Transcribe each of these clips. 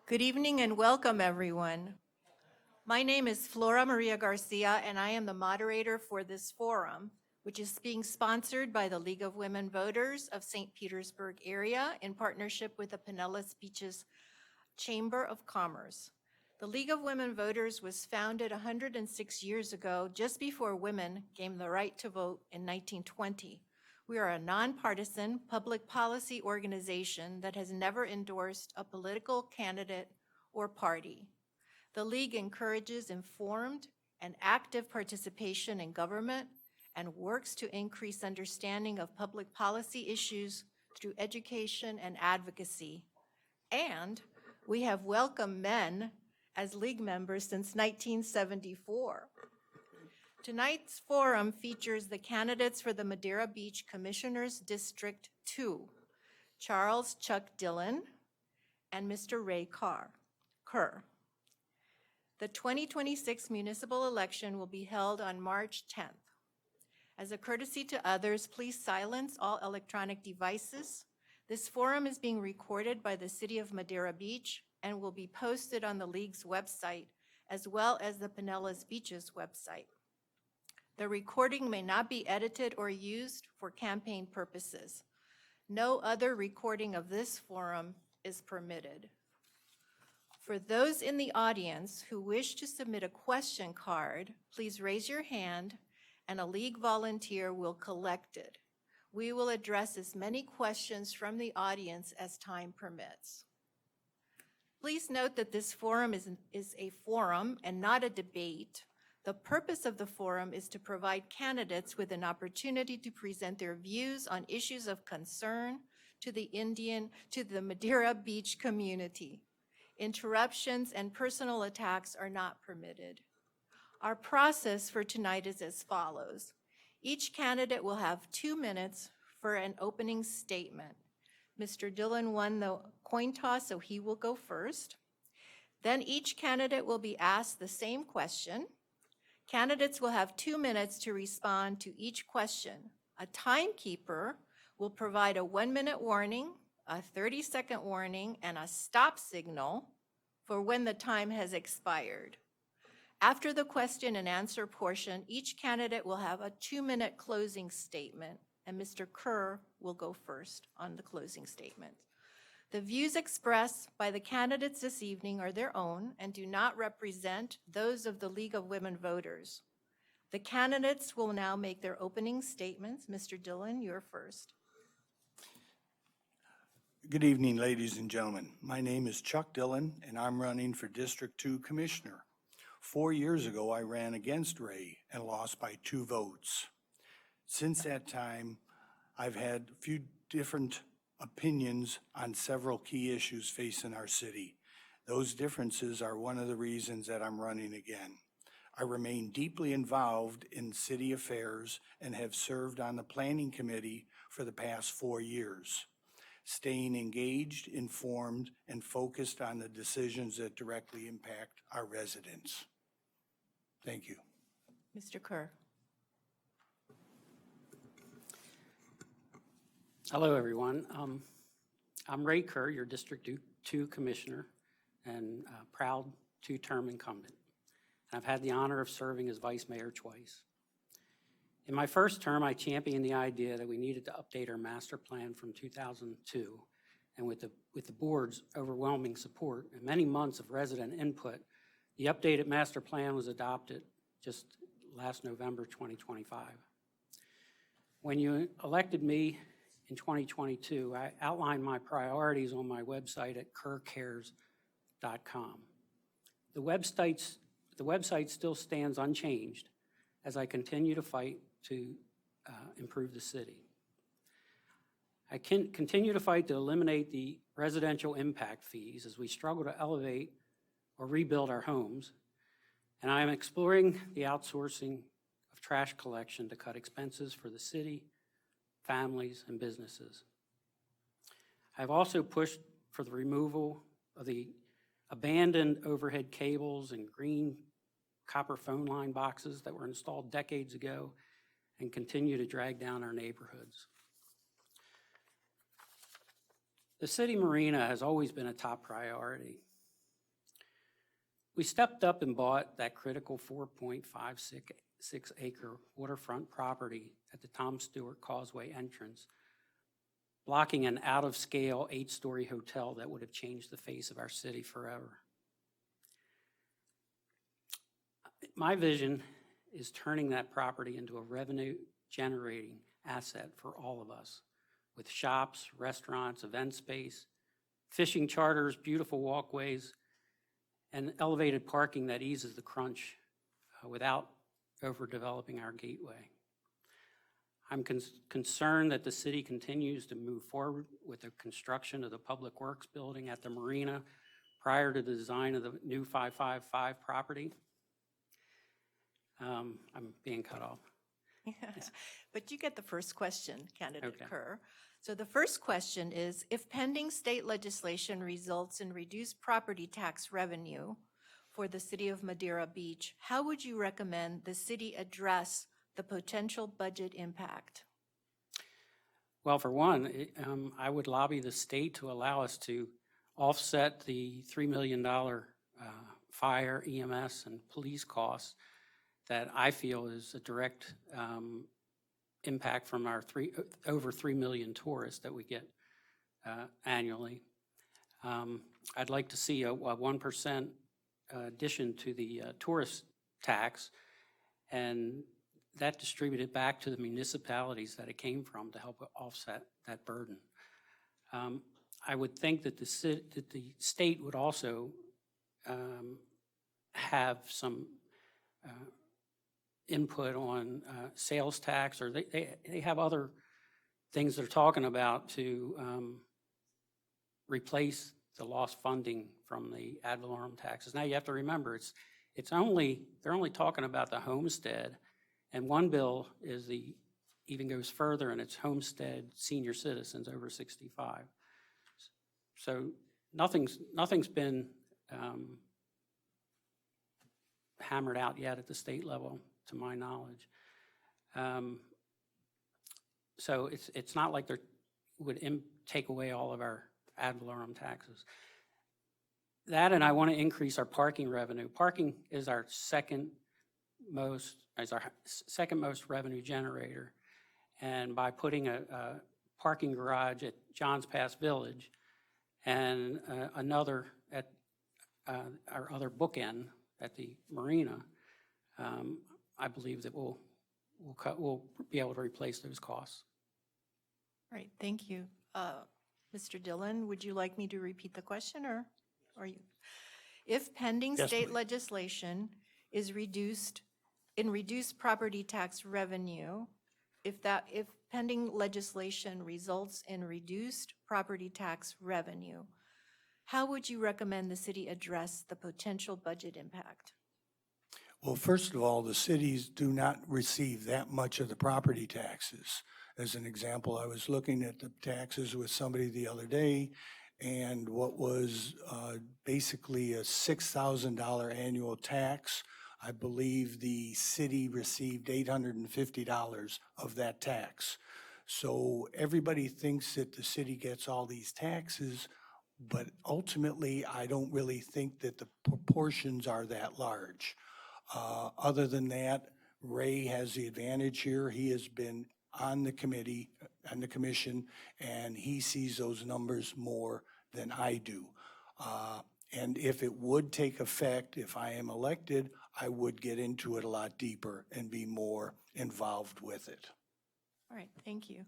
Good evening and welcome, everyone. My name is Flora Maria Garcia, and I am the moderator for this forum, which is being sponsored by the League of Women Voters of St. Petersburg area in partnership with the Pinellas Beaches Chamber of Commerce. The League of Women Voters was founded 106 years ago, just before women gained the right to vote in 1920. We are a nonpartisan public policy organization that has never endorsed a political candidate or party. The League encourages informed and active participation in government and works to increase understanding of public policy issues through education and advocacy. And we have welcomed men as League members since 1974. Tonight's forum features the candidates for the Madeira Beach Commissioners District 2, Charles Chuck Dillon and Mr. Ray Kerr. The 2026 municipal election will be held on March 10th. As a courtesy to others, please silence all electronic devices. This forum is being recorded by the City of Madeira Beach and will be posted on the League's website, as well as the Pinellas Beaches website. The recording may not be edited or used for campaign purposes. No other recording of this forum is permitted. For those in the audience who wish to submit a question card, please raise your hand and a League volunteer will collect it. We will address as many questions from the audience as time permits. Please note that this forum is a forum and not a debate. The purpose of the forum is to provide candidates with an opportunity to present their views on issues of concern to the Madeira Beach community. Interruptions and personal attacks are not permitted. Our process for tonight is as follows. Each candidate will have 2 minutes for an opening statement. Mr. Dillon won the coin toss, so he will go first. Then each candidate will be asked the same question. Candidates will have 2 minutes to respond to each question. A timekeeper will provide a 1-minute warning, a 30-second warning, and a stop signal for when the time has expired. After the question and answer portion, each candidate will have a 2-minute closing statement, and Mr. Kerr will go first on the closing statement. The views expressed by the candidates this evening are their own and do not represent those of the League of Women Voters. The candidates will now make their opening statements. Mr. Dillon, you're first. Good evening, ladies and gentlemen. My name is Chuck Dillon, and I'm running for District 2 Commissioner. 4 years ago, I ran against Ray and lost by 2 votes. Since that time, I've had a few different opinions on several key issues facing our city. Those differences are one of the reasons that I'm running again. I remain deeply involved in city affairs and have served on the planning committee for the past 4 years, staying engaged, informed, and focused on the decisions that directly impact our residents. Thank you. Mr. Kerr. Hello, everyone. I'm Ray Kerr, your District 2 Commissioner and proud 2-term incumbent. I've had the honor of serving as Vice Mayor twice. In my first term, I championed the idea that we needed to update our master plan from 2002, and with the board's overwhelming support and many months of resident input, the updated master plan was adopted just last November 2025. When you elected me in 2022, I outlined my priorities on my website at kerrcares.com. The website still stands unchanged as I continue to fight to improve the city. I can continue to fight to eliminate the residential impact fees as we struggle to elevate or rebuild our homes, and I am exploring the outsourcing of trash collection to cut expenses for the city, families, and businesses. I've also pushed for the removal of the abandoned overhead cables and green copper phone line boxes that were installed decades ago and continue to drag down our neighborhoods. The city marina has always been a top priority. We stepped up and bought that critical 4.56 acre waterfront property at the Tom Stewart Causeway entrance, blocking an out-of-scale 8-story hotel that would have changed the face of our city forever. My vision is turning that property into a revenue-generating asset for all of us, with shops, restaurants, event space, fishing charters, beautiful walkways, and elevated parking that eases the crunch without overdeveloping our gateway. I'm concerned that the city continues to move forward with the construction of the Public Works building at the marina prior to the design of the new 555 property. I'm being cut off. But you get the first question, Candidate Okay. Kerr. So the first question is, if pending state legislation results in reduced property tax revenue for the city of Madeira Beach, how would you recommend the city address the potential budget impact? Well, for one, I would lobby the state to allow us to offset the $3 million fire, EMS, and police costs that I feel is a direct impact from our over 3 million tourists that we get annually. I'd like to see a 1% addition to the tourist tax, and that distributed back to the municipalities that it came from to help offset that burden. I would think that the state would also have some input on sales tax, or they have other things they're talking about to replace the lost funding from the ad valorem taxes. Now you have to remember, they're only talking about the homestead, and one bill even goes further, and it's homestead senior citizens over 65. So nothing's been hammered out yet at the state level, to my knowledge. So it's not like they would take away all of our ad valorem taxes. That, and I want to increase our parking revenue. Parking is our second most revenue generator. And by putting a parking garage at Johns Pass Village and another at our other bookend at the marina, I believe that we'll be able to replace those costs. All right, thank you. Mr. Dillon, would you like me to repeat the question, or are you? If pending Yes, state please. legislation is reduced property tax revenue, if pending legislation results in reduced property tax revenue, how would you recommend the city address the potential budget impact? Well, first of all, the cities do not receive that much of the property taxes. As an example, I was looking at the taxes with somebody the other day, and what was basically a $6,000 annual tax, I believe the city received $850 of that tax. So everybody thinks that the city gets all these taxes, but ultimately, I don't really think that the proportions are that large. Other than that, Ray has the advantage here. He has been on the committee, on the commission, and he sees those numbers more than I do. And if it would take effect, if I am elected, I would get into it a lot deeper and be more involved with it. All right, thank you.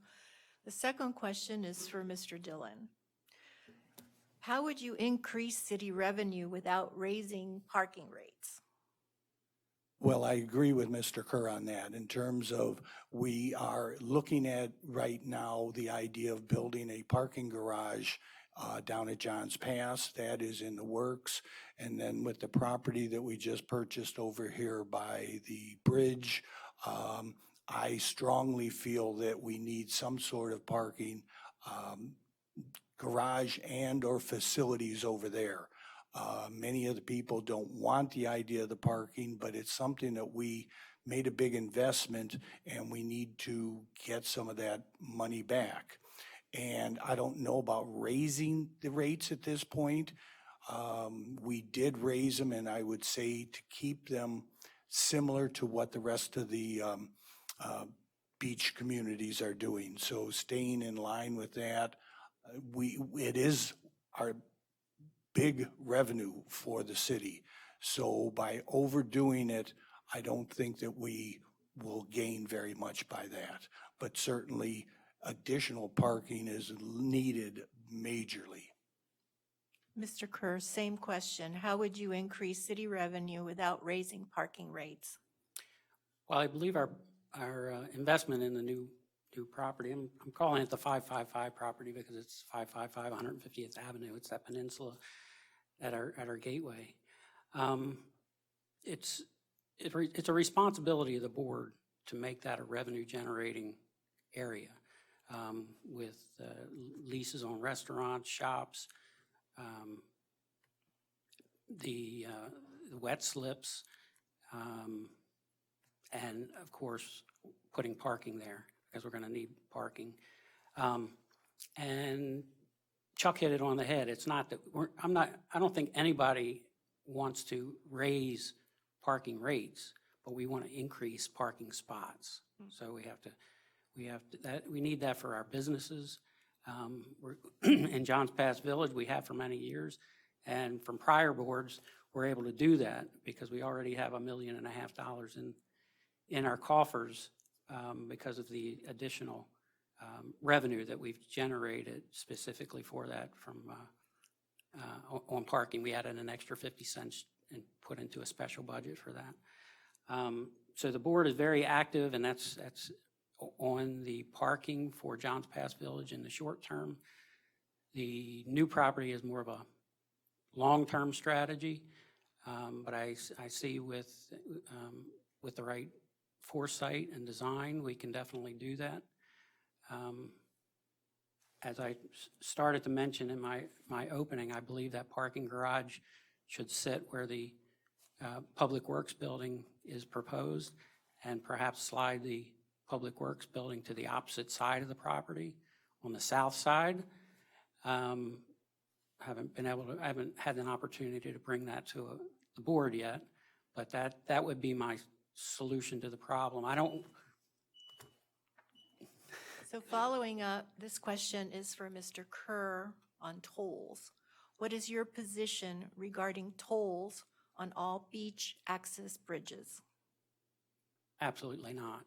The second question is for Mr. Dillon. How would you increase city revenue without raising parking rates? Well, I agree with Mr. Kerr on that in terms of we are looking at right now the idea of building a parking garage down at Johns Pass. That is in the works. And then with the property that we just purchased over here by the bridge, I strongly feel that we need some sort of parking garage and or facilities over there. Many of the people don't want the idea of the parking, but it's something that we made a big investment and we need to get some of that money back. And I don't know about raising the rates at this point. We did raise them, and I would say to keep them similar to what the rest of the beach communities are doing. So staying in line with that, it is our big revenue for the city. So by overdoing it, I don't think that we will gain very much by that. But certainly additional parking is needed majorly. Mr. Kerr, same question. How would you increase city revenue without raising parking rates? Well, I believe our investment in the new property, I'm calling it the 555 property because it's 555 150th Avenue. It's that peninsula at our gateway. It's a responsibility of the board to make that a revenue generating area with leases on restaurants, shops, the wet slips, and of course, putting parking there because we're going to need parking. And Chuck hit it on the head. It's not that I don't think anybody wants to raise parking rates, but we want to increase parking spots. So we need that for our businesses. We're in Johns Pass Village, we have for many years, and from prior boards, we're able to do that because we already have $1.5 million in our coffers because of the additional revenue that we've generated specifically for that from on parking. We added an extra 50 cents and put into a special budget for that. So the board is very active, and that's on the parking for Johns Pass Village in the short term. The new property is more of a long-term strategy, but I see with the right foresight and design, we can definitely do that. As I started to mention in my opening, I believe that parking garage should sit where the Public Works building is proposed, and perhaps slide the Public Works building to the opposite side of the property on the south side. I haven't had an opportunity to bring that to the board yet, but that would be my solution to the problem. So following up, this question is for Mr. Kerr on tolls. What is your position regarding tolls on all beach access bridges? Absolutely not.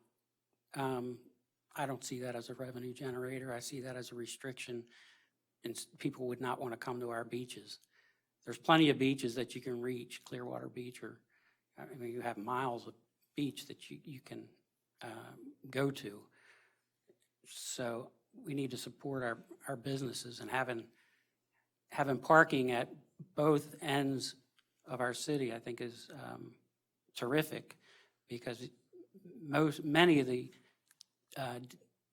I don't see that as a revenue generator. I see that as a restriction, and people would not want to come to our beaches. There's plenty of beaches that you can reach, Clearwater Beach, or I mean, you have miles of beach that you can go to. So we need to support our businesses, and having parking at both ends of our city, I think, is terrific, because many of the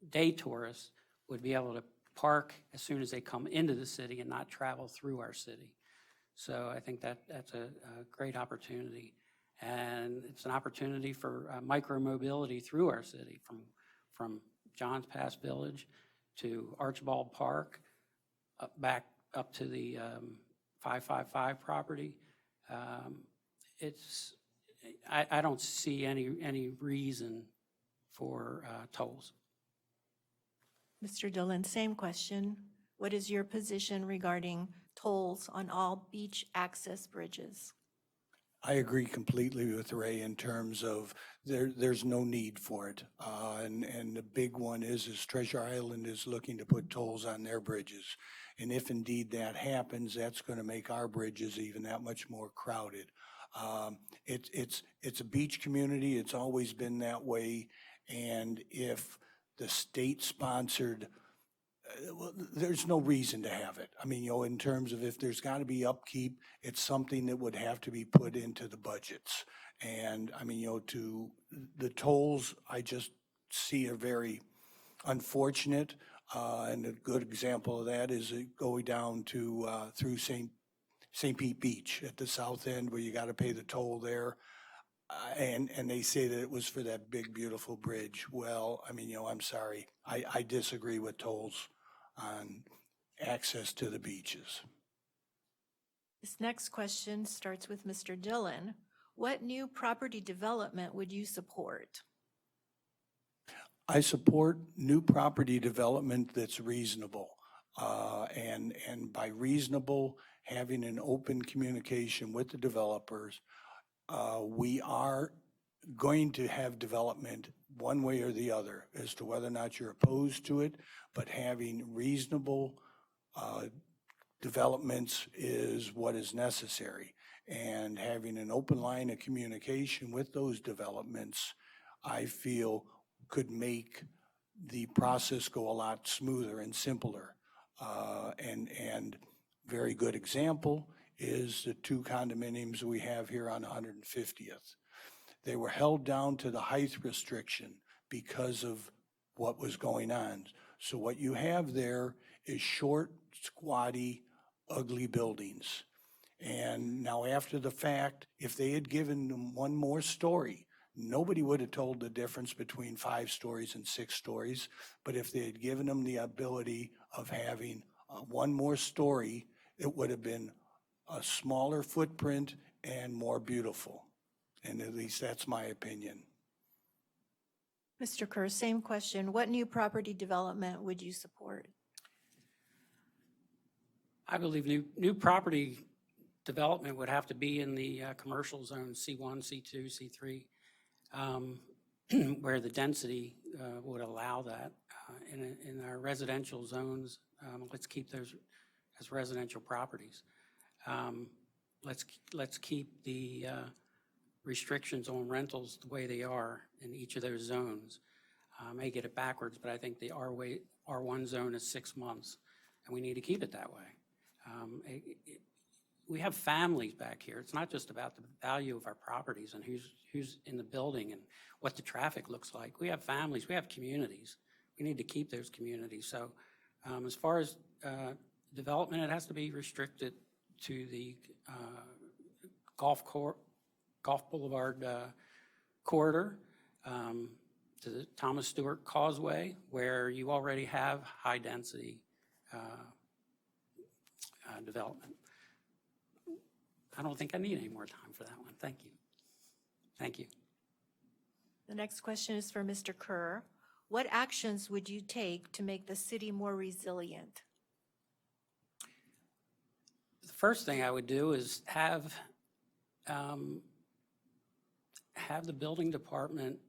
day tourists would be able to park as soon as they come into the city and not travel through our city. So I think that's a great opportunity, and it's an opportunity for micro-mobility through our city, from Johns Pass Village to Archibald Park, back up to the 555 property. I don't see any reason for tolls. Mr. Dillon, same question. What is your position regarding tolls on all beach access bridges? I agree completely with Ray in terms of there's no need for it. And the big one is Treasure Island is looking to put tolls on their bridges. And if indeed that happens, that's going to make our bridges even that much more crowded. It's a beach community. It's always been that way. And if the state sponsored, well, there's no reason to have it. I mean, in terms of if there's got to be upkeep, it's something that would have to be put into the budgets. And I mean, to the tolls, I just see are very unfortunate. And a good example of that is going down to through St. Pete Beach at the south end, where you got to pay the toll there. And they say that it was for that big, beautiful bridge. Well, I mean, I'm sorry. I disagree with tolls on access to the beaches. This next question starts with Mr. Dillon. What new property development would you support? I support new property development that's reasonable. And by reasonable, having an open communication with the developers. We are going to have development one way or the other as to whether or not you're opposed to it, but having reasonable developments is what is necessary. And having an open line of communication with those developments, I feel could make the process go a lot smoother and simpler. And very good example is the 2 condominiums we have here on 150th. They were held down to the height restriction because of what was going on. So what you have there is short, squatty, ugly buildings. And now after the fact, if they had given them one more story, nobody would have told the difference between 5 stories and 6 stories. But if they had given them the ability of having one more story, it would have been a smaller footprint and more beautiful. And at least that's my opinion. Mr. Kerr, same question. What new property development would you support? I believe new property development would have to be in the commercial zone, C1, C2, C3, where the density would allow that. In our residential zones, let's keep those as residential properties. Let's keep the restrictions on rentals the way they are in each of those zones. I may get it backwards, but I think the R1 zone is 6 months, and we need to keep it that way. We have families back here. It's not just about the value of our properties and who's in the building and what the traffic looks like. We have families, we have communities. We need to keep those communities. So as far as development, it has to be restricted to the Golf Boulevard corridor, to the Thomas Stewart Causeway, where you already have high density development. I don't think I need any more time for that one. Thank you. Thank you. The next question is for Mr. Kerr. What actions would you take to make the city more resilient? The first thing I would do is have the building department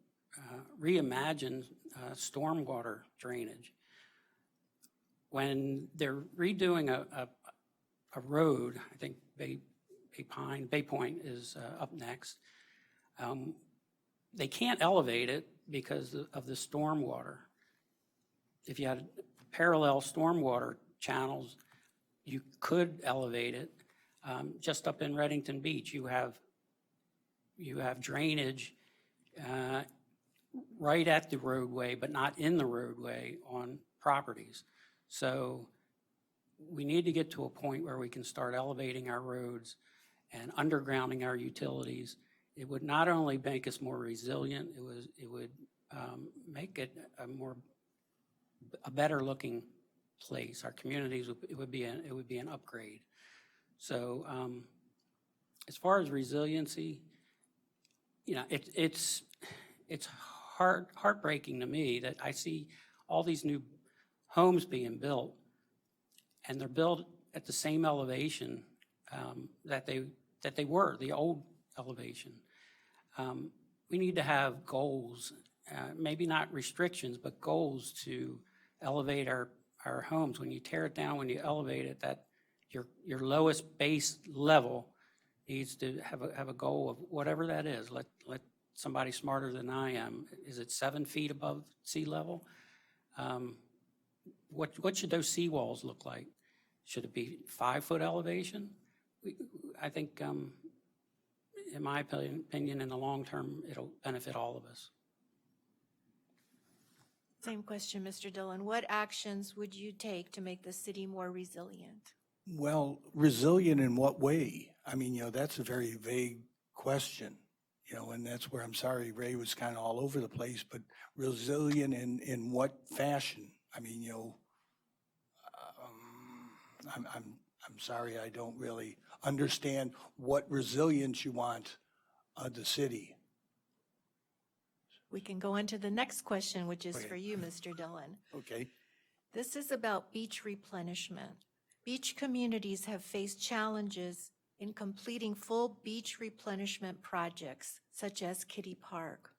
reimagine stormwater drainage. When they're redoing a road, I think Bay Point is up next. They can't elevate it because of the stormwater. If you had parallel stormwater channels, you could elevate it. Just up in Reddington Beach, you have drainage right at the roadway, but not in the roadway on properties. So we need to get to a point where we can start elevating our roads and undergrounding our utilities. It would not only make us more resilient, it would make it a better looking place. Our communities, it would be an upgrade. So as far as resiliency, you know, it's heartbreaking to me that I see all these new homes being built, and they're built at the same elevation that they were, the old elevation. We need to have goals, maybe not restrictions, but goals to elevate our homes. When you tear it down, when you elevate it, that your lowest base level needs to have a goal of whatever that is. Let somebody smarter than I am. Is it 7 feet above sea level? What should those seawalls look like? Should it be 5-foot elevation? I think, in my opinion, in the long term, it'll benefit all of us. Same question, Mr. Dillon. What actions would you take to make the city more resilient? Well, resilient in what way? I mean, that's a very vague question, and that's where I'm sorry Ray was kind of all over the place, but resilient in what fashion? I mean, I'm sorry, I don't really understand what resilience you want of the city. We can go on to the next question, which is Okay. for you, Mr. Dillon. Okay, This is about beach replenishment. Beach communities have faced challenges in completing full beach replenishment projects, such as Kitty Park.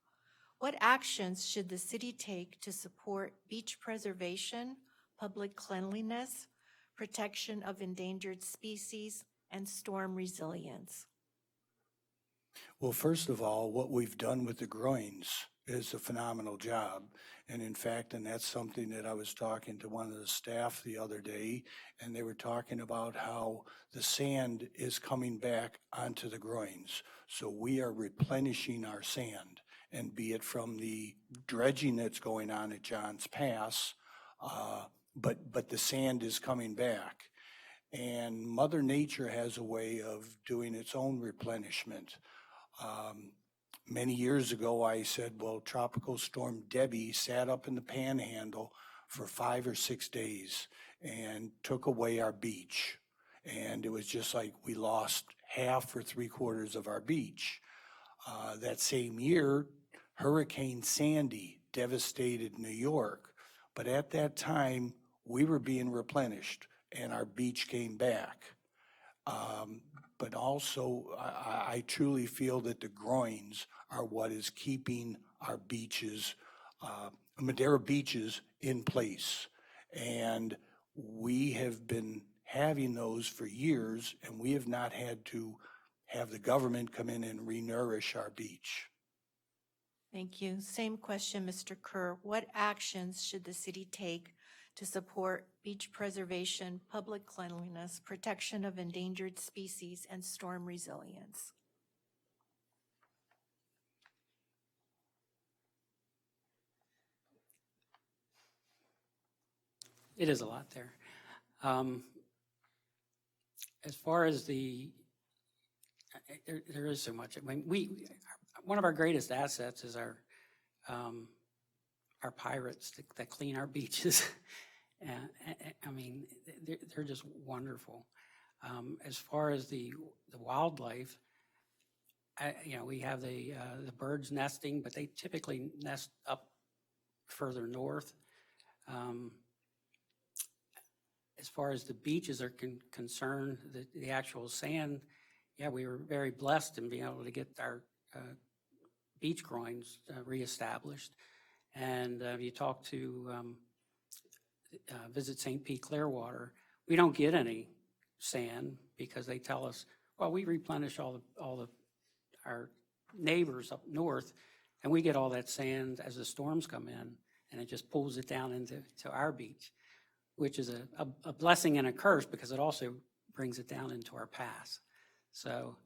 What actions should the city take to support beach preservation, public cleanliness, protection of endangered species, and storm resilience? well, first of all, what we've done with the groins is a phenomenal job. And in fact, and that's something that I was talking to one of the staff the other day, and they were talking about how the sand is coming back onto the groins. So we are replenishing our sand, and be it from the dredging that's going on at Johns Pass, but the sand is coming back. And Mother Nature has a way of doing its own replenishment. Many years ago, I said, well, Tropical Storm Debbie sat up in the panhandle for 5 or 6 days and took away our beach. And it was just like we lost half or 3/4 of our beach. That same year, Hurricane Sandy devastated New York. But at that time, we were being replenished and our beach came back. But also, I truly feel that the groins are what is keeping our beaches, Madeira beaches, in place. And we have been having those for years, and we have not had to have the government come in and renourish our beach. Thank you. Same question, Mr. Kerr. What actions should the city take to support beach preservation, public cleanliness, protection of endangered species, and storm resilience? It is a lot there. As far as there is so much. I mean, one of our greatest assets is our pirates that clean our beaches. I mean, they're just wonderful. As far as the wildlife, we have the birds nesting, but they typically nest up further north. As far as the beaches are concerned, the actual sand, yeah, we were very blessed in being able to get our beach groins reestablished. And if you talk to Visit St. Pete Clearwater, we don't get any sand because they tell us, well, we replenish our neighbors up north, and we get all that sand as the storms come in, and it just pulls it down into our beach, which is a blessing and a curse because it also brings it down into our pass. So,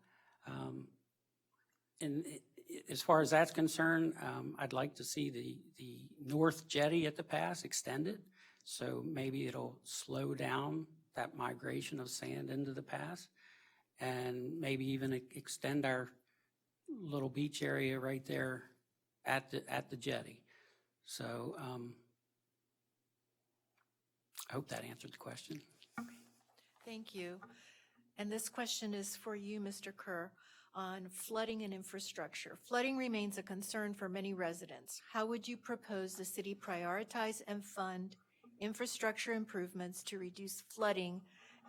as far as that's concerned, I'd like to see the north jetty at the pass extended. So maybe it'll slow down that migration of sand into the pass, and maybe even extend our little beach area right there at the jetty. So I hope that answered the question. Thank you. And this question is for you, Mr. Kerr, on flooding and infrastructure. Flooding remains a concern for many residents. How would you propose the city prioritize and fund infrastructure improvements to reduce flooding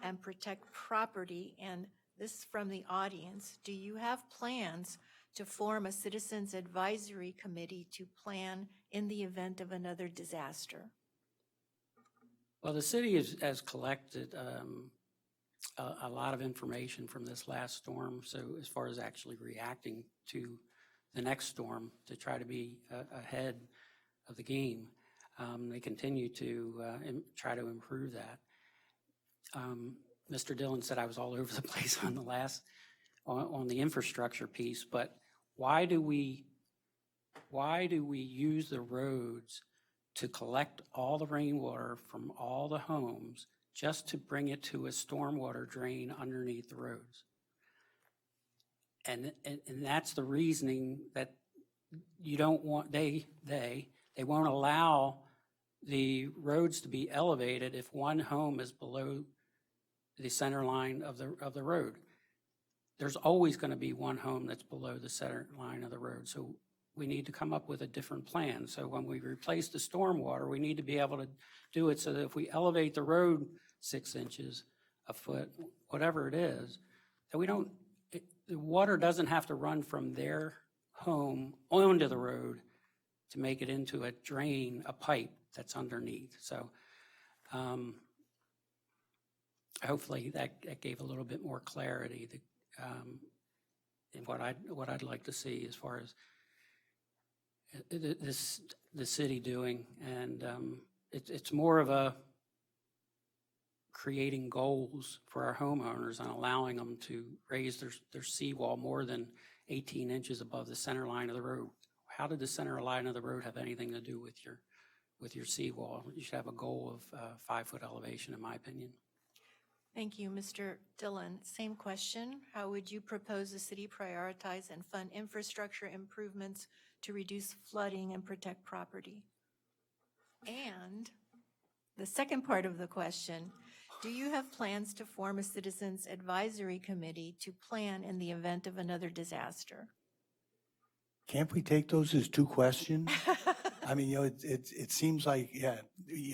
and protect property? And this from the audience, do you have plans to form a citizens advisory committee to plan in the event of another disaster? Well, the city has collected a lot of information from this last storm. So as far as actually reacting to the next storm to try to be ahead of the game, they continue to try to improve that. Mr. Dillon said I was all over the place on the infrastructure piece, but why do we use the roads to collect all the rainwater from all the homes just to bring it to a stormwater drain underneath the roads? And that's the reasoning that you don't want, they won't allow the roads to be elevated if one home is below the center line of the road. There's always going to be one home that's below the center line of the road. So we need to come up with a different plan. So when we replace the stormwater, we need to be able to do it so that if we elevate the road 6 inches, a foot, whatever it is, that we don't, the water doesn't have to run from their home onto the road to make it into a drain, a pipe that's underneath. So hopefully that gave a little bit more clarity in what I'd like to see as far as the city doing. And it's more of a creating goals for our homeowners and allowing them to raise their seawall more than 18 inches above the center line of the road. How did the center line of the road have anything to do with your seawall? You should have a goal of 5-foot elevation, in my opinion. Thank you, Mr. Dillon. Same question. How would you propose the city prioritize and fund infrastructure improvements to reduce flooding and protect property? And the second part of the question, do you have plans to form a citizens advisory committee to plan in the event of another disaster? Can't we take those as two questions? I mean, it seems like, yeah,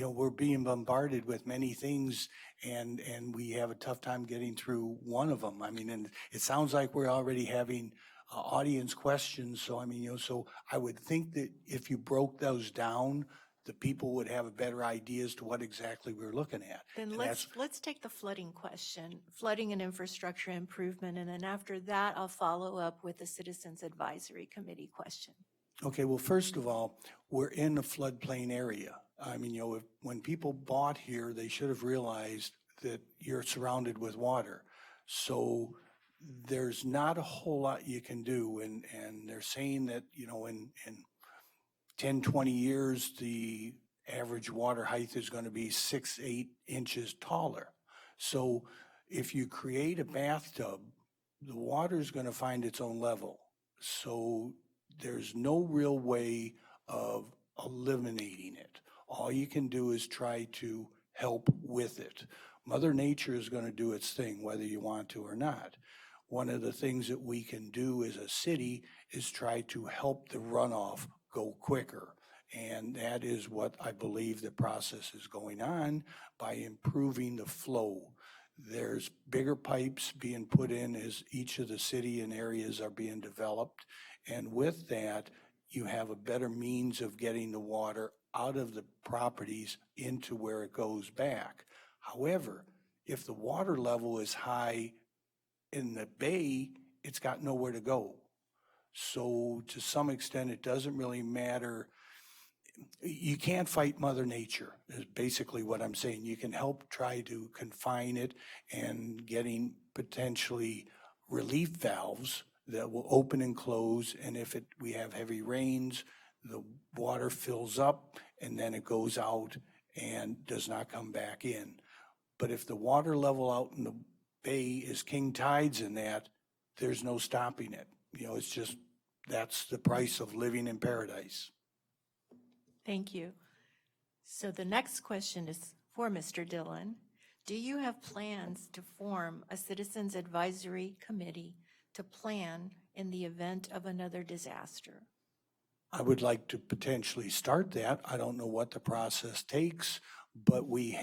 we're being bombarded with many things and we have a tough time getting through one of them. I mean, and it sounds like we're already having audience questions. So, I mean, so I would think that if you broke those down, the people would have a better idea as to what exactly we're looking at. Then And let's take the flooding question, flooding and infrastructure improvement, and then after that, I'll follow up with the Citizens Advisory Committee question. Okay, well, first of all, we're in a floodplain area. I mean, when people bought here, they should have realized that you're surrounded with water. So there's not a whole lot you can do. And they're saying that, in 10, 20 years, the average water height is going to be 6-8 inches taller. So if you create a bathtub, the water is going to find its own level. So there's no real way of eliminating it. All you can do is try to help with it. Mother Nature is going to do its thing, whether you want to or not. One of the things that we can do as a city is try to help the runoff go quicker. And that is what I believe the process is going on by improving the flow. There's bigger pipes being put in as each of the city and areas are being developed. And with that, you have a better means of getting the water out of the properties into where it goes back. However, if the water level is high in the bay, it's got nowhere to go. So to some extent, it doesn't really matter. You can't fight Mother Nature, is basically what I'm saying. You can help try to confine it and getting potentially relief valves that will open and close. And if we have heavy rains, the water fills up and then it goes out and does not come back in. But if the water level out in the bay is king tides in that, there's no stopping it. It's just, that's the price of living in paradise. Thank you. So the next question is for Mr. Dillon. Do you have plans to form a Citizens Advisory Committee to plan in the event of another disaster? I would like to potentially start that. I don't know what the process takes, but we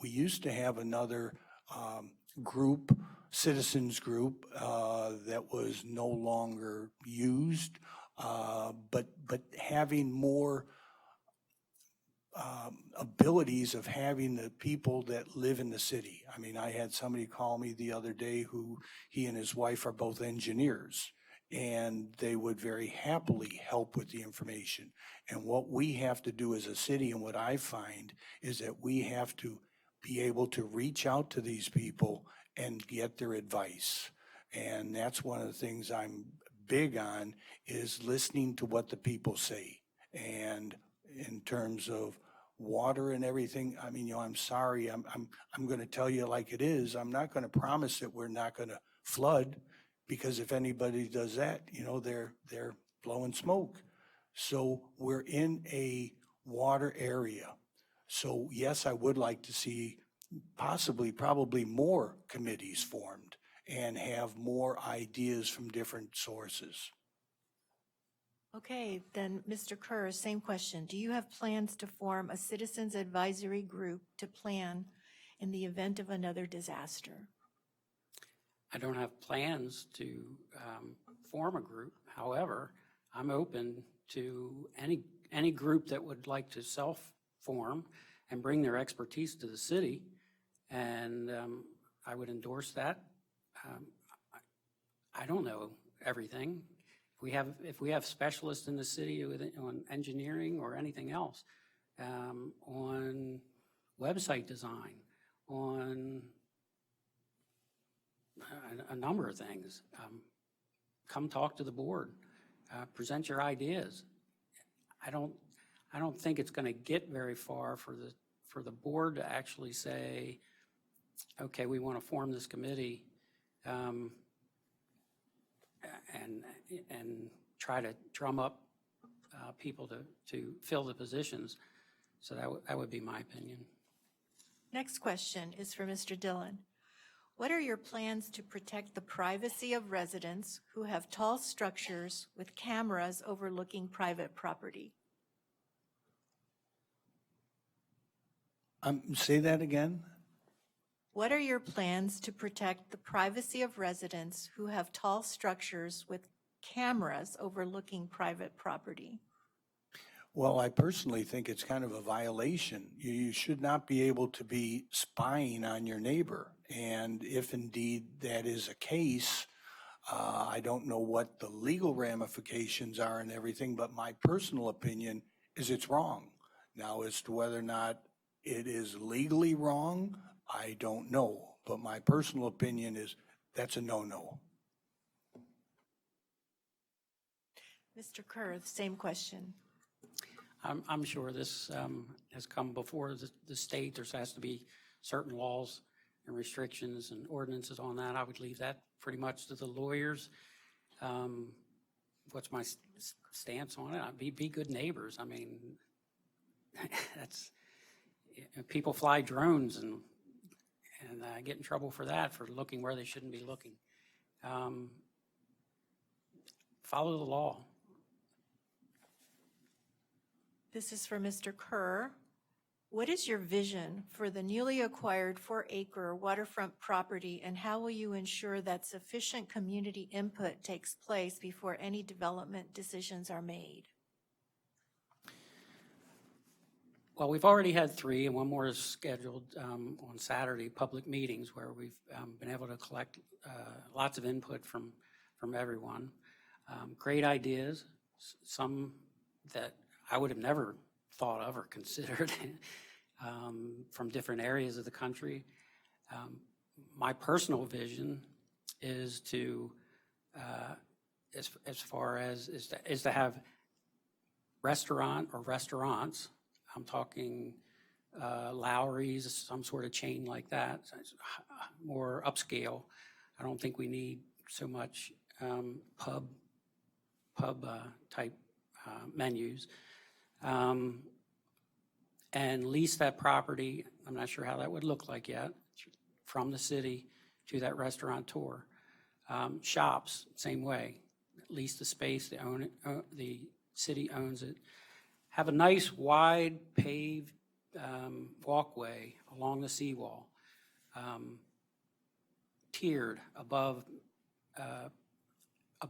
used to have another group, citizens group, that was no longer used, but having more abilities of having the people that live in the city. I mean, I had somebody call me the other day who he and his wife are both engineers, and they would very happily help with the information. And what we have to do as a city, and what I find, is that we have to be able to reach out to these people and get their advice. And that's one of the things I'm big on, is listening to what the people say. And in terms of water and everything, I mean, I'm sorry, I'm going to tell you like it is. I'm not going to promise that we're not going to flood, because if anybody does that, they're blowing smoke. So we're in a water area. So yes, I would like to see possibly, probably more committees formed and have more ideas from different sources. Okay, then, Mr. Kerr, same question. Do you have plans to form a citizens advisory group to plan in the event of another disaster? I don't have plans to form a group. However, I'm open to any group that would like to self-form and bring their expertise to the city, and I would endorse that. I don't know everything. If we have specialists in the city on engineering or anything else, on website design, on a number of things, come talk to the board, present your ideas. I don't think it's going to get very far for the board to actually say, okay, we want to form this committee, and try to drum up people to fill the positions. So that would be my opinion. Next question is for Mr. Dillon. What are your plans to protect the privacy of residents who have tall structures with cameras overlooking private property? Say that again? What are your plans to protect the privacy of residents who have tall structures with cameras overlooking private property? Well, I personally think it's kind of a violation. You should not be able to be spying on your neighbor. And if indeed that is a case, I don't know what the legal ramifications are and everything, but my personal opinion is it's wrong. Now, as to whether or not it is legally wrong, I don't know. But my personal opinion is that's a no-no. Mr. Kerr, same question. I'm sure this has come before the state. There has to be certain laws and restrictions and ordinances on that. I would leave that pretty much to the lawyers. What's my stance on it? Be good neighbors. I mean, that's people fly drones and get in trouble for that, for looking where they shouldn't be looking. Follow the law. This is for Mr. Kerr. What is your vision for the newly acquired 4-acre waterfront property, and how will you ensure that sufficient community input takes place before any development decisions are made? Well, we've already had 3, and one more is scheduled on Saturday, public meetings where we've been able to collect lots of input from everyone. Great ideas, some that I would have never thought of or considered from different areas of the country. My personal vision is to, as far as is to have restaurants. I'm talking Lowry's, some sort of chain like that, more upscale. I don't think we need so much pub type menus. And lease that property, I'm not sure how that would look like yet, from the city to that restaurateur. Shops, same way, lease the space, the city owns it. Have a nice wide paved walkway along the seawall, tiered above a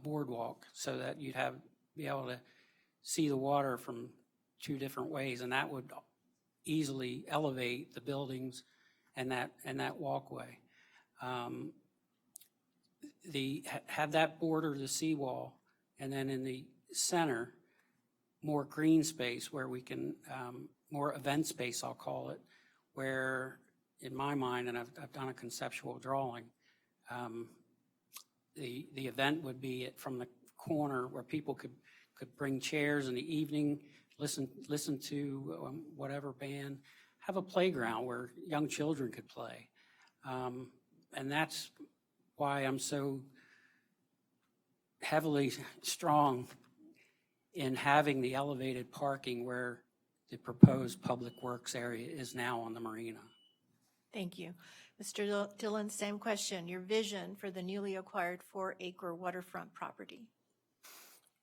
boardwalk, so that you'd be able to see the water from 2 different ways, and that would easily elevate the buildings and that walkway. Have that border the seawall, and then in the center, more green space where we can, more event space, I'll call it, where, in my mind, and I've done a conceptual drawing, the event would be from the corner where people could bring chairs in the evening, listen to whatever band, have a playground where young children could play. And that's why I'm so heavily strong in having the elevated parking where the proposed public works area is now on the marina. Thank you. Mr. Dillon, same question. Your vision for the newly acquired 4-acre waterfront property.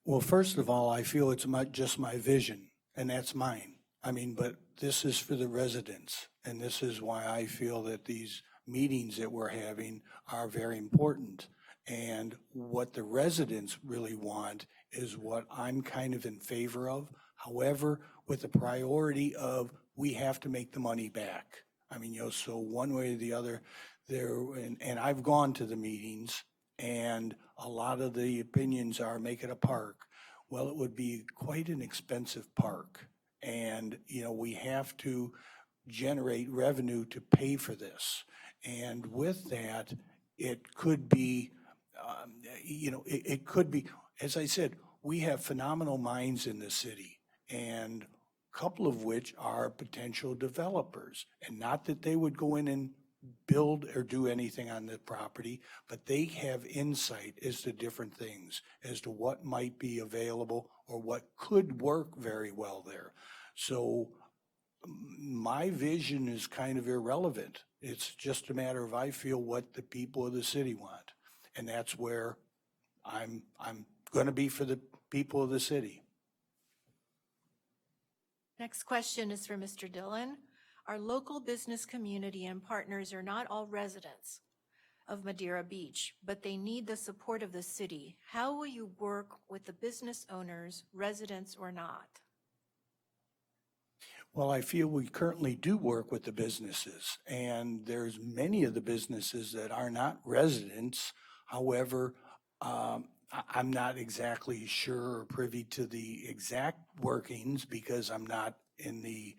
Well, first of all, I feel it's just my vision, and that's mine. I mean, but this is for the residents, and this is why I feel that these meetings that we're having are very important. And what the residents really want is what I'm kind of in favor of. However, with the priority of we have to make the money back. I mean, so one way or the other, and I've gone to the meetings, and a lot of the opinions are make it a park. Well, it would be quite an expensive park. And, we have to generate revenue to pay for this. And with that, it could be, it could be, as I said, we have phenomenal minds in the city, and a couple of which are potential developers. And not that they would go in and build or do anything on the property, but they have insight as to different things, as to what might be available or what could work very well there. So my vision is kind of irrelevant. It's just a matter of I feel what the people of the city want. And that's where I'm going to be for the people of the city. Next question is for Mr. Dillon. Our local business community and partners are not all residents of Madeira Beach, but they need the support of the city. How will you work with the business owners, residents or not? Well, I feel we currently do work with the businesses, and there's many of the businesses that are not residents. However, I'm not exactly sure or privy to the exact workings because I'm not in the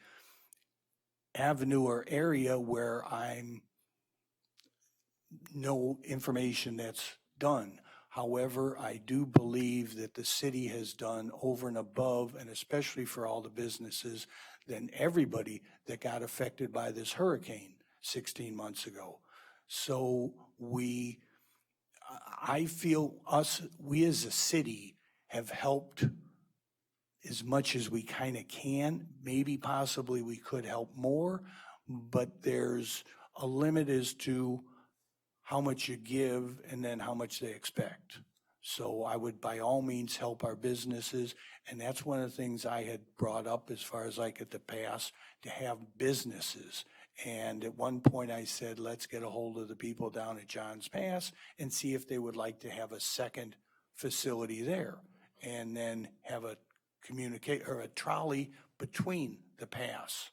avenue or area where I'm no information that's done. However, I do believe that the city has done over and above, and especially for all the businesses, than everybody that got affected by this hurricane 16 months ago. So I feel we as a city have helped as much as we kind of can. Maybe possibly we could help more, but there's a limit as to how much you give and then how much they expect. So I would by all means help our businesses. And that's one of the things I had brought up as far as I could to pass, to have businesses. And at one point I said, let's get a hold of the people down at Johns Pass and see if they would like to have a second facility there. And then have a a trolley between the pass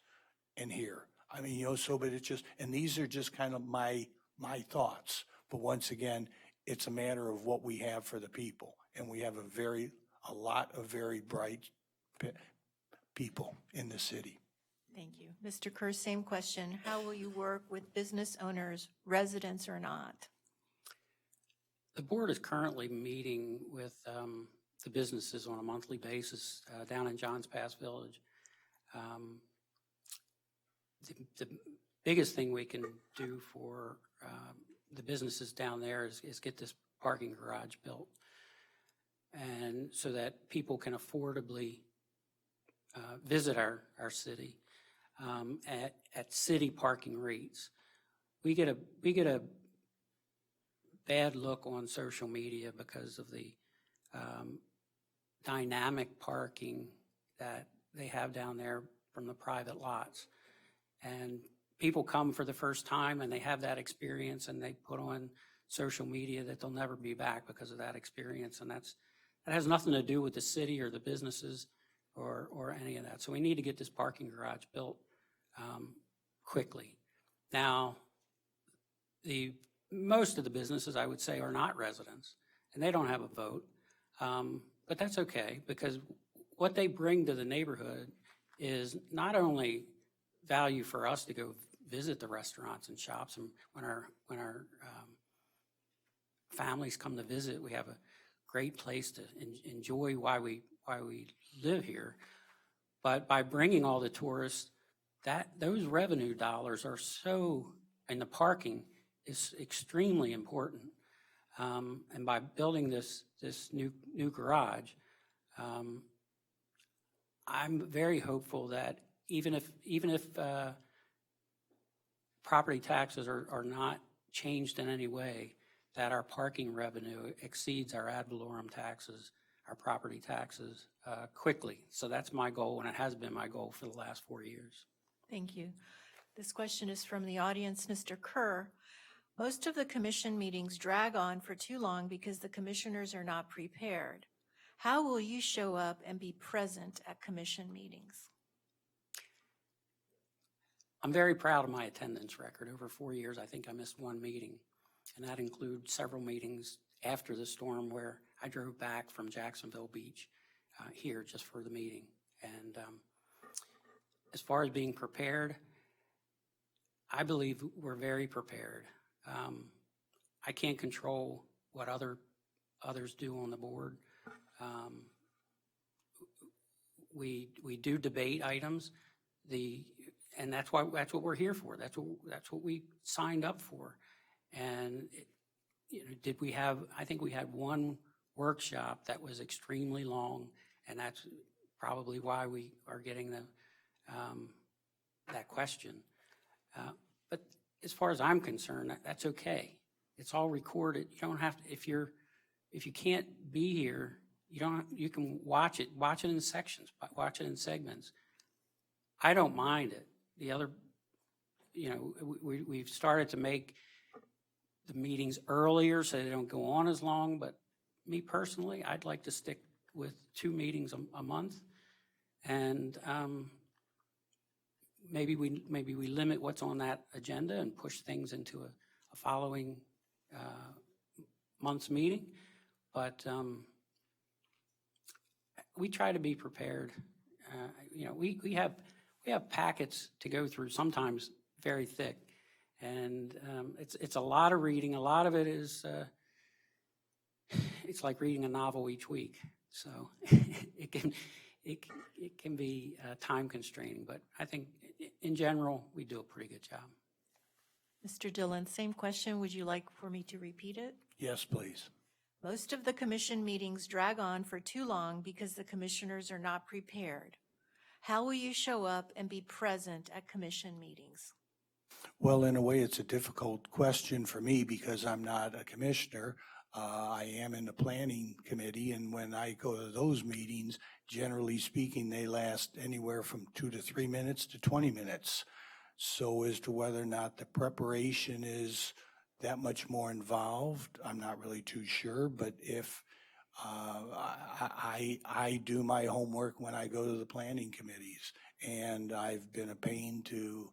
and here. I mean, but it's just, and these are just kind of my thoughts. But once again, it's a matter of what we have for the people. And we have a lot of very bright people in the city. Thank you. Mr. Kerr, same question. How will you work with business owners, residents or not? The board is currently meeting with the businesses on a monthly basis down in Johns Pass Village. The biggest thing we can do for the businesses down there is get this parking garage built, and so that people can affordably visit our city at city parking rates. We get a bad look on social media because of the dynamic parking that they have down there from the private lots. And people come for the first time and they have that experience and they put on social media that they'll never be back because of that experience. And that has nothing to do with the city or the businesses or any of that. So we need to get this parking garage built quickly. Now, most of the businesses, I would say, are not residents and they don't have a vote. But that's okay, because what they bring to the neighborhood is not only value for us to go visit the restaurants and shops, and when our families come to visit, we have a great place to enjoy why we live here. But by bringing all the tourists, those revenue dollars are and the parking is extremely important. And by building this new garage, I'm very hopeful that even if property taxes are not changed in any way, that our parking revenue exceeds our ad valorem taxes, our property taxes quickly. So that's my goal, and it has been my goal for the last 4 years. Thank you. This question is from the audience, Mr. Kerr. Most of the commission meetings drag on for too long because the commissioners are not prepared. How will you show up and be present at commission meetings? I'm very proud of my attendance record. Over 4 years, I think I missed one meeting, and that includes several meetings after the storm where I drove back from Jacksonville Beach here just for the meeting. And as far as being prepared, I believe we're very prepared. I can't control what others do on the board. We do debate items, and that's what we're here for. That's what we signed up for. And I think we had one workshop that was extremely long, and that's probably why we are getting that question. But as far as I'm concerned, that's okay. It's all recorded. You don't have to, if you can't be here, you can watch it in sections, watch it in segments. I don't mind it. The other, we've started to make the meetings earlier so they don't go on as long, but me personally, I'd like to stick with 2 meetings a month, and maybe we limit what's on that agenda and push things into a following month's meeting. But we try to be prepared. We have packets to go through, sometimes very thick, and it's a lot of reading. A lot of it is it's like reading a novel each week, so it can be time constraining. But I think in general we do a pretty good job. Mr. Dillon, same question. Would you like for me to repeat it? Yes, please. Most of the commission meetings drag on for too long because the commissioners are not prepared. How will you show up and be present at commission meetings? Well, in a way, it's a difficult question for me because I'm not a commissioner. I am in the planning committee, and when I go to those meetings, generally speaking, they last anywhere from 2 to 3 minutes to 20 minutes. So as to whether or not the preparation is that much more involved, I'm not really too sure. But if I do my homework when I go to the planning committees, and I've been a pain to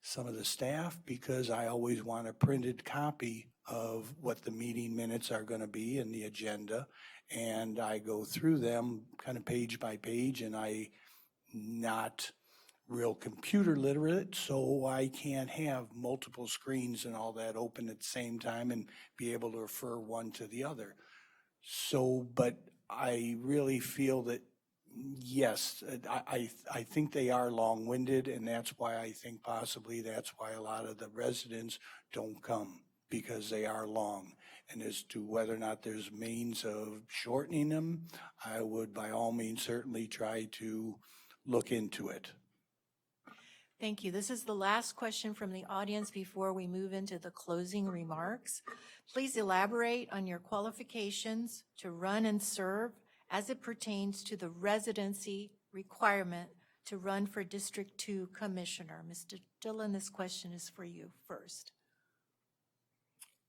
some of the staff because I always want a printed copy of what the meeting minutes are going to be and the agenda, and I go through them kind of page by page, and I'm not real computer literate, so I can't have multiple screens and all that open at the same time and be able to refer one to the other. So, but I really feel that, yes, I think they are long-winded, and that's why I think possibly that's why a lot of the residents don't come, because they are long. And as to whether or not there's means of shortening them, I would by all means certainly try to look into it. Thank you. This is the last question from the audience before we move into the closing remarks. Please elaborate on your qualifications to run and serve as it pertains to the residency requirement to run for District 2 Commissioner. Mr. Dillon, this question is for you first.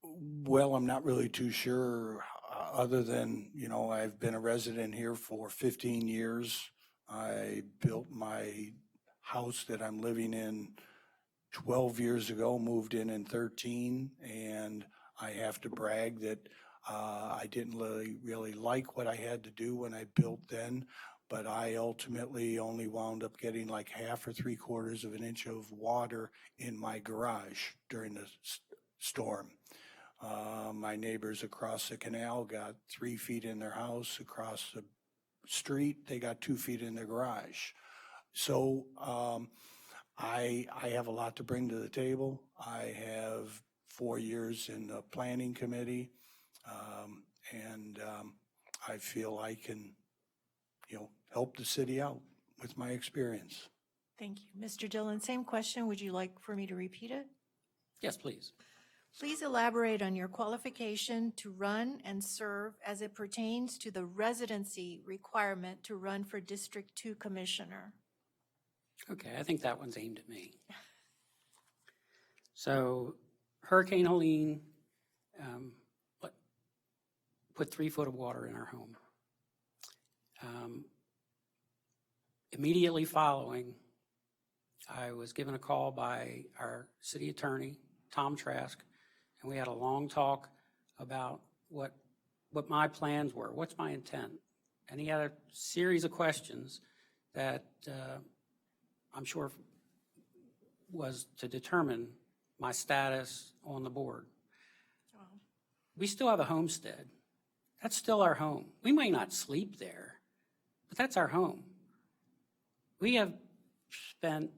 Well, I'm not really too sure, other than, I've been a resident here for 15 years. I built my house that I'm living in 12 years ago, moved in 13, and I have to brag that I didn't really like what I had to do when I built then, but I ultimately only wound up getting like 1/2 or 3/4 of an inch of water in my garage during the storm. My neighbors across the canal got 3 feet in their house. Across the street, they got 2 feet in their garage. So I have a lot to bring to the table. I have 4 years in the planning committee, and I feel I can, help the city out with my experience. Thank you. Mr. Dillon, same question. Would you like for me to repeat it? Yes, please. Please elaborate on your qualification to run and serve as it pertains to the residency requirement to run for District 2 Commissioner. Okay, I think that one's aimed at me. So Hurricane Helene put 3 foot of water in our home. Immediately following, I was given a call by our city attorney, Tom Trask, and we had a long talk about what my plans were, what's my intent. And he had a series of questions that I'm sure was to determine my status on the board. We still have a homestead. That's still our home. We might not sleep there, but that's our home. We have spent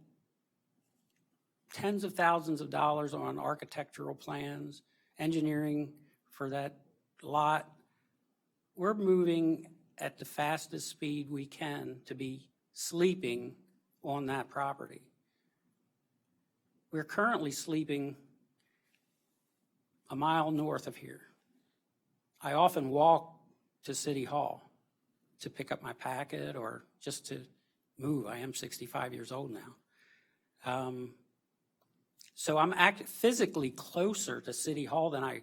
tens of thousands of dollars on architectural plans, engineering for that lot. We're moving at the fastest speed we can to be sleeping on that property. We're currently sleeping a mile north of here. I often walk to City Hall to pick up my packet or just to move. I am 65 years old now. So I'm physically closer to City Hall than I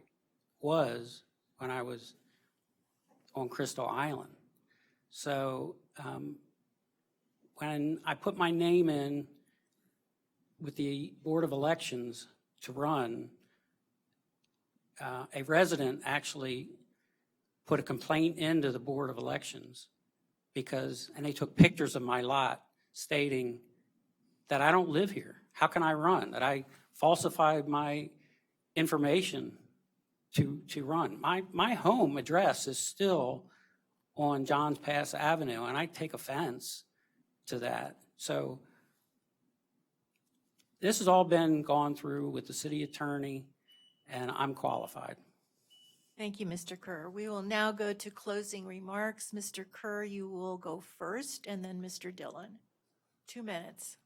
was when I was on Crystal Island. So when I put my name in with the Board of Elections to run, a resident actually put a complaint into the Board of Elections and they took pictures of my lot stating that I don't live here. How can I run? That I falsified my information to run. My home address is still on Johns Pass Avenue, and I take offense to that. So this has all been gone through with the city attorney, and I'm qualified. Thank you, Mr. Kerr. We will now go to closing remarks. Mr. Kerr, you will go first, and then Mr. Dillon. 2 minutes.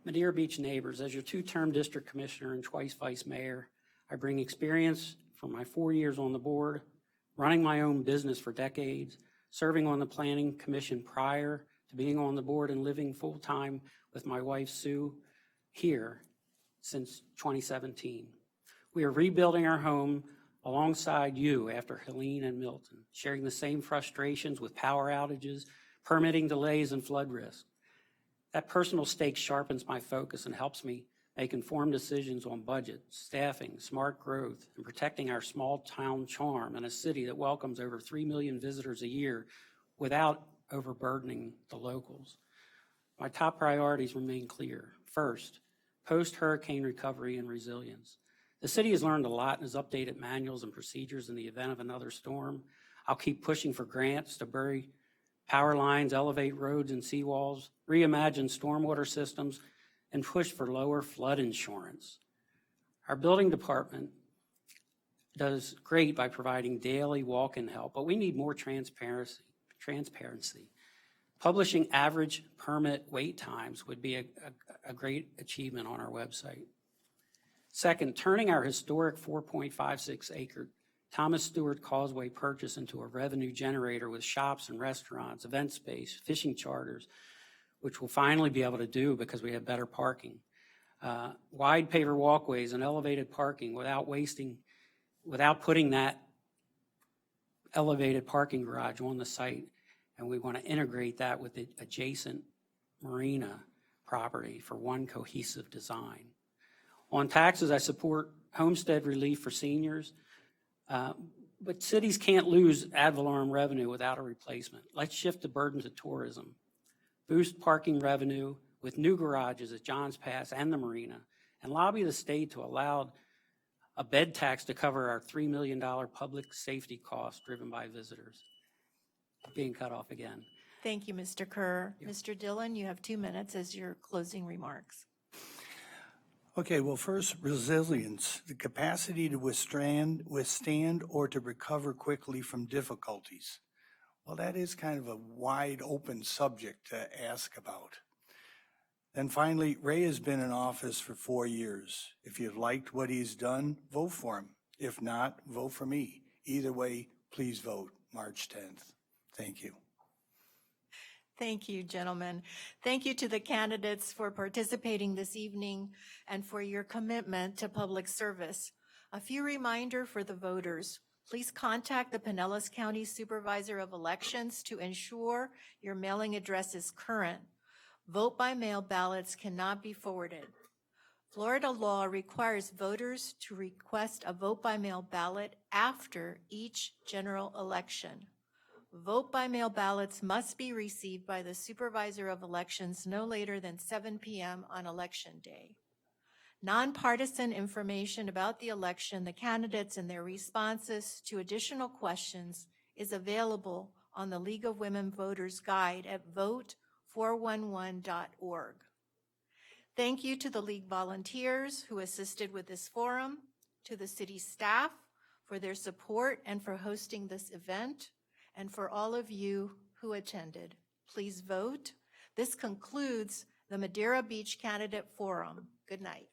Madeira Beach neighbors, as your 2-term district commissioner and twice vice mayor, I bring experience from my 4 years on the board, running my own business for decades, serving on the planning commission prior to being on the board, and living full-time with my wife Sue here since 2017. We are rebuilding our home alongside you after Helene and Milton, sharing the same frustrations with power outages, permitting delays, and flood risk. That personal stake sharpens my focus and helps me make informed decisions on budget, staffing, smart growth, and protecting our small town charm in a city that welcomes over 3 million visitors a year without overburdening the locals. My top priorities remain clear. First, post-hurricane recovery and resilience. The city has learned a lot and has updated manuals and procedures in the event of another storm. I'll keep pushing for grants to bury power lines, elevate roads and seawalls, reimagine stormwater systems, and push for lower flood insurance. Our building department does great by providing daily walk-in help, but we need more transparency. Publishing average permit wait times would be a great achievement on our website. Second, turning our historic 4.56 acre Thomas Stewart Causeway purchase into a revenue generator with shops and restaurants, event space, fishing charters, which we'll finally be able to do because we have better parking. Wide paver walkways and elevated parking without putting that elevated parking garage on the site. And we want to integrate that with the adjacent marina property for one cohesive design. On taxes, I support homestead relief for seniors, but cities can't lose ad valorem revenue without a replacement. Let's shift the burden to tourism. Boost parking revenue with new garages at Johns Pass and the marina, and lobby the state to allow a bed tax to cover our $3 million public safety costs driven by visitors. Being cut off again. Thank you, Mr. Kerr. Mr. Dillon, you have 2 minutes as your closing remarks. Okay, well, first, resilience, the capacity to withstand or to recover quickly from difficulties. Well, that is kind of a wide open subject to ask about. Then finally, Ray has been in office for 4 years. If you've liked what he's done, vote for him. If not, vote for me. Either way, please vote March 10th. Thank you. Thank you, gentlemen. Thank you to the candidates for participating this evening and for your commitment to public service. A few reminder for the voters. Please contact the Pinellas County Supervisor of Elections to ensure your mailing address is current. Vote by mail ballots cannot be forwarded. Florida law requires voters to request a vote by mail ballot after each general election. Vote by mail ballots must be received by the Supervisor of Elections no later than 7 p.m. on Election Day. Nonpartisan information about the election, the candidates, and their responses to additional questions is available on the League of Women Voters Guide at vote411.org. Thank you to the League volunteers who assisted with this forum, to the city staff for their support and for hosting this event, and for all of you who attended. Please vote. This concludes the Madeira Beach Candidate Forum. Good night.